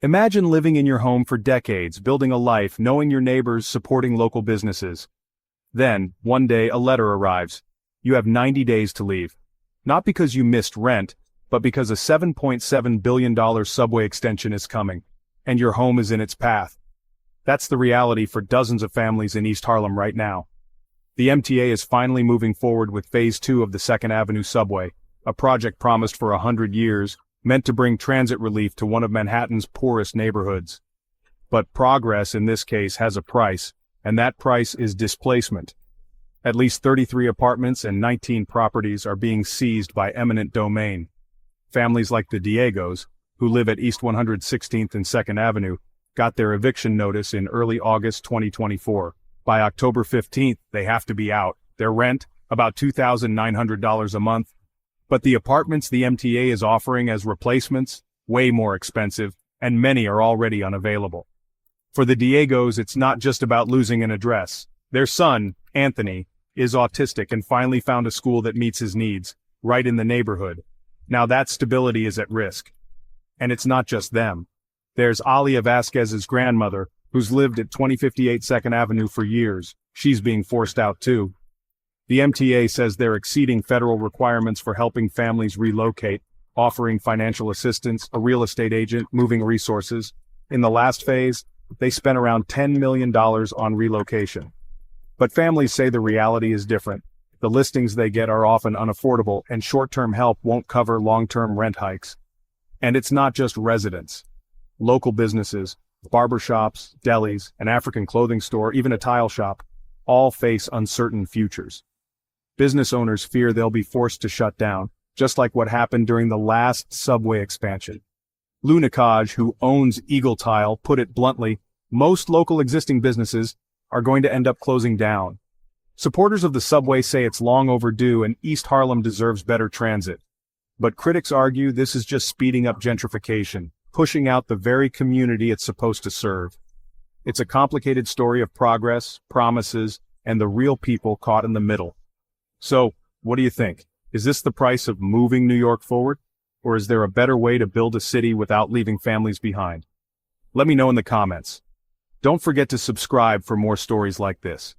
Imagine living in your home for decades, building a life, knowing your neighbors, supporting local businesses. Then, one day a letter arrives. You have 90 days to leave. Not because you missed rent, but because a $7.7 billion subway extension is coming, and your home is in its path. That's the reality for dozens of families in East Harlem right now. The MTA is finally moving forward with Phase 2 of the 2nd Avenue subway, a project promised for 100 years, meant to bring transit relief to one of Manhattan's poorest neighborhoods. But progress in this case has a price, and that price is displacement. At least 33 apartments and 19 properties are being seized by eminent domain. Families like the Diegos, who live at East 116th and 2nd Avenue, got their eviction notice in early August 2024. By October 15th, they have to be out. Their rent, about $2,900 a month. But the apartments the MTA is offering as replacements, way more expensive, and many are already unavailable. For the Diegos, it's not just about losing an address. Their son, Anthony, is autistic and finally found a school that meets his needs, right in the neighborhood. Now that stability is at risk. And it's not just them. There's Alia Vasquez's grandmother, who's lived at 2058 2nd Avenue for years. She's being forced out too. The MTA says they're exceeding federal requirements for helping families relocate, offering financial assistance, a real estate agent, moving resources. In the last phase, they spent around $10 million on relocation. But families say the reality is different. The listings they get are often unaffordable, and short-term help won't cover long-term rent hikes. And it's not just residents. Local businesses, barbershops, delis, an African clothing store, even a tile shop, all face uncertain futures. Business owners fear they'll be forced to shut down, just like what happened during the last subway expansion. Lou Nakaj, who owns Eagle Tile, put it bluntly, most local existing businesses are going to end up closing down. Supporters of the subway say it's long overdue and East Harlem deserves better transit. But critics argue this is just speeding up gentrification, pushing out the very community it's supposed to serve. It's a complicated story of progress, promises, and the real people caught in the middle. So, what do you think? Is this the price of moving New York forward? Or is there a better way to build a city without leaving families behind? Let me know in the comments. Don't forget to subscribe for more stories like this.